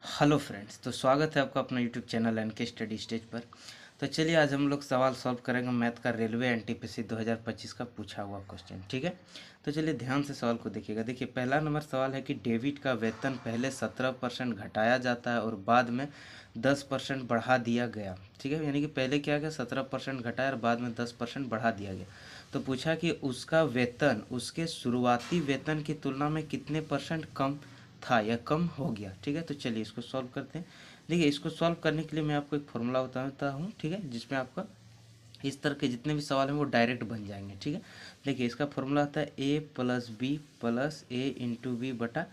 Hello friends, तो स्वागत है आपका अपना YouTube channel NK study stage पर। तो चलिए आज हम लोग सवाल सॉल्व करेंगे मैथ का रेलवे एनटीपीसी 2025 का पूछा हुआ क्वेश्चन। ठीक है, तो चलिए ध्यान से सवाल को देखिएगा। देखिए पहला नंबर सवाल है कि डेविड का वेतन पहले 17% घटाया जाता है और बाद में 10% बढ़ा दिया गया। ठीक है, यानी कि पहले क्या गया 17% घटाया और बाद में 10% बढ़ा दिया गया। तो पूछा कि उसका वेतन उसके शुरुआती वेतन की तुलना में कितने परसेंट कम था या कम हो गया। ठीक है, तो चलिए इसको सॉल्व करते हैं। देखिए इसको सॉल्व करने के लिए मैं आपको एक फॉर्मूला बताता हूँ। ठीक है, जिसमें आपका इस तरह के जितने भी सवाल हैं वो डायरेक्ट बन जाएंगे। ठीक है, देखिए इसका फॉर्मूला आता है ए प्लस बी प्लस ए इंटू बी बटा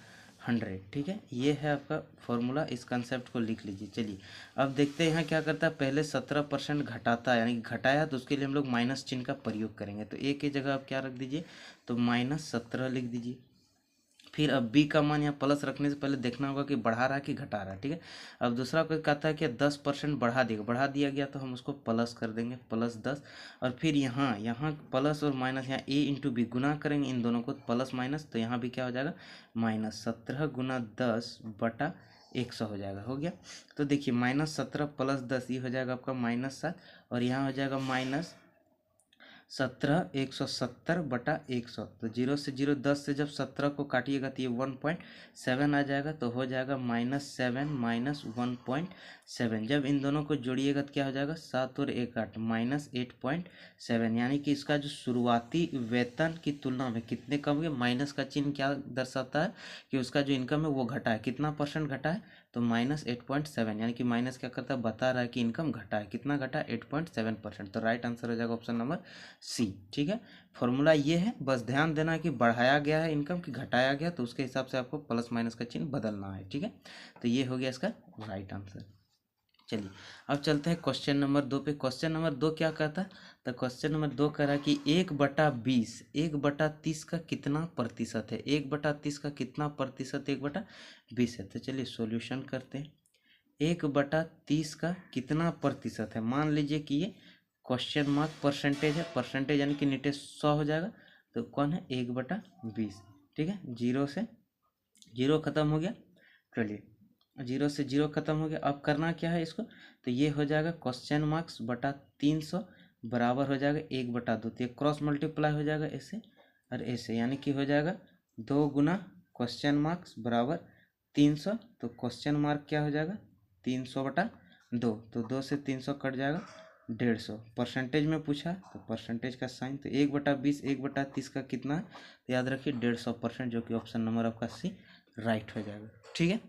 100। ठीक है, ये है आपका फॉर्मूला, इस कंसेप्ट को लिख लीजिए। चलिए अब देखते हैं यहाँ क्या करता है। पहले 17% घटाता है, यानी कि घटाया, तो उसके लिए हम लोग माइनस चिन्ह का प्रयोग करेंगे। तो ए की जगह आप क्या रख दीजिए, तो -17 लिख दीजिए। फिर अब बी का मान यहाँ प्लस रखने से पहले देखना होगा कि बढ़ा रहा है कि घटा रहा है। ठीक है, अब दूसरा कोई कहता है कि 10% बढ़ा दिया गया, तो हम उसको प्लस कर देंगे, +10। और फिर यहाँ यहाँ प्लस और माइनस, यहाँ ए इंटू बी गुना करेंगे इन दोनों को, प्लस माइनस, तो यहाँ भी क्या हो जाएगा -17 गुना 10 बटा 100 हो जाएगा। हो गया, तो देखिए -17 + 10 ये हो जाएगा आपका -7, और यहाँ हो जाएगा -17 170 बटा 100। तो 0 से 0 10 से जब 17 को काटिएगा तो ये 1.7 आ जाएगा, तो हो जाएगा -7 -1.7। जब इन दोनों को जोड़िएगा तो क्या हो जाएगा, 7 और 1 8 -8.7। यानी कि इसका जो शुरुआती वेतन की तुलना में कितने कम हुए। माइनस का चिन्ह क्या दर्शाता है कि उसका जो इनकम है वो घटा है, कितना परसेंट घटा है, तो -8.7। यानी कि माइनस क्या करता है, बता रहा है कि इनकम घटा है, कितना घटा है 8.7%। तो राइट आंसर हो जाएगा ऑप्शन नंबर सी। ठीक है, फॉर्मूला ये है, बस ध्यान देना है कि बढ़ाया गया है इनकम कि घटाया गया, तो उसके हिसाब से आपको प्लस माइनस का चिन्ह बदलना है। ठीक है, तो ये हो गया इसका राइट आंसर। चलिए अब चलते हैं क्वेश्चन नंबर 2 पे। क्वेश्चन नंबर 2 क्या कहता है, तो क्वेश्चन नंबर 2 कह रहा है कि 1/20 1/30 का कितना प्रतिशत है। 1/30 का कितना प्रतिशत 1/20 है। तो चलिए सॉल्यूशन करते हैं। 1/30 का कितना प्रतिशत है, मान लीजिए कि ये क्वेश्चन मार्क परसेंटेज है, परसेंटेज यानी कि नीचे 100 हो जाएगा, तो कौन है 1/20। ठीक है, जीरो से जीरो खत्म हो गया। चलिए 0 से 0 खत्म हो गया। अब करना क्या है इसको, तो ये हो जाएगा क्वेश्चन मार्क्स बटा 300 बराबर हो जाएगा 1/2। तो ये क्रॉस मल्टीप्लाई हो जाएगा ऐसे और ऐसे, यानी कि हो जाएगा 2 गुना क्वेश्चन मार्क्स बराबर 300। तो क्वेश्चन मार्क क्या हो जाएगा 300/2, तो 2 से 300 कट जाएगा 150। परसेंटेज में पूछा तो परसेंटेज का साइन, तो 1/20 1/30 का कितना है, तो याद रखिए 150%, जो कि ऑप्शन नंबर आपका सी राइट हो जाएगा। ठीक है,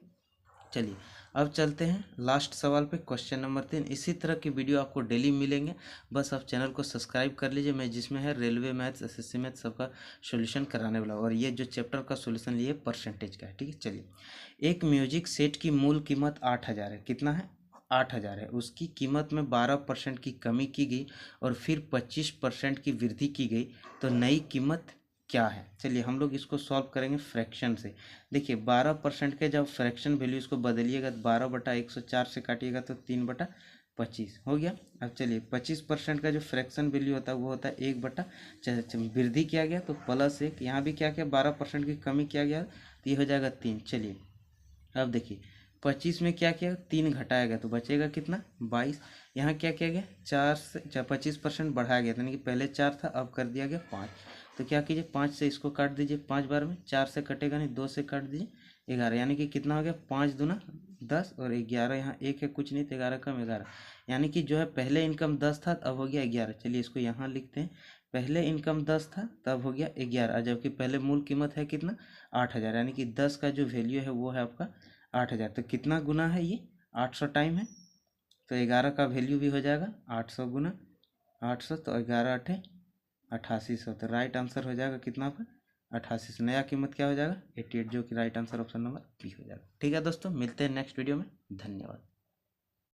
चलिए अब चलते हैं लास्ट सवाल पे, क्वेश्चन नंबर 3। इसी तरह की वीडियो आपको डेली मिलेंगे, बस आप चैनल को सब्सक्राइब कर लीजिए। मैं जिसमें है रेलवे मैथ्स, एसएससी मैथ्स सबका सॉल्यूशन कराने वाला हूँ, और ये जो चैप्टर का सॉल्यूशन लिए परसेंटेज का है। ठीक है, चलिए एक म्यूजिक सेट की मूल कीमत 8,000 है। कितना है, 8,000 है। उसकी कीमत में 12% की कमी की गई और फिर 25% की वृद्धि की गई, तो नई कीमत क्या है। चलिए हम लोग इसको सॉल्व करेंगे फ्रैक्शन से। देखिए 12% के जब फ्रैक्शन वैल्यू इसको बदलिएगा तो 12/104 से काटिएगा तो 3/25 हो गया। अब चलिए 25% का जो फ्रैक्शन वैल्यू होता है वो होता है 1 वृद्धि किया गया तो +1, यहाँ भी क्या किया 12% की कमी किया गया तो ये हो जाएगा 3। चलिए अब देखिए 25 में क्या किया 3 घटाया गया तो बचेगा कितना 22। यहाँ क्या किया गया 4 से 25% बढ़ाया गया, यानी कि पहले 4 था अब कर दिया गया 5। तो क्या कीजिए 5 से इसको काट दीजिए 5 बार में, 4 से कटेगा नहीं, 2 से काट दीजिए 11, यानी कि कितना हो गया 5 दूना 10 और 11, यहाँ एक है कुछ नहीं तो 11 कम 11, यानी कि जो है पहले इनकम 10 था अब हो गया 11। चलिए इसको यहाँ लिखते हैं, पहले इनकम 10 था तब हो गया 11, जबकि पहले मूल कीमत है कितना 8,000, यानी कि 10 का जो वैल्यू है वो है आपका 8,000। तो कितना गुना है ये 800 टाइम है, तो 11 का वैल्यू भी हो जाएगा 800 गुना 800, तो 11 8 8800। तो राइट आंसर हो जाएगा कितना पर 8800। नया कीमत क्या हो जाएगा 88, जो कि right answer option number B हो जाएगा। ठीक है दोस्तों, मिलते हैं नेक्स्ट वीडियो में, धन्यवाद।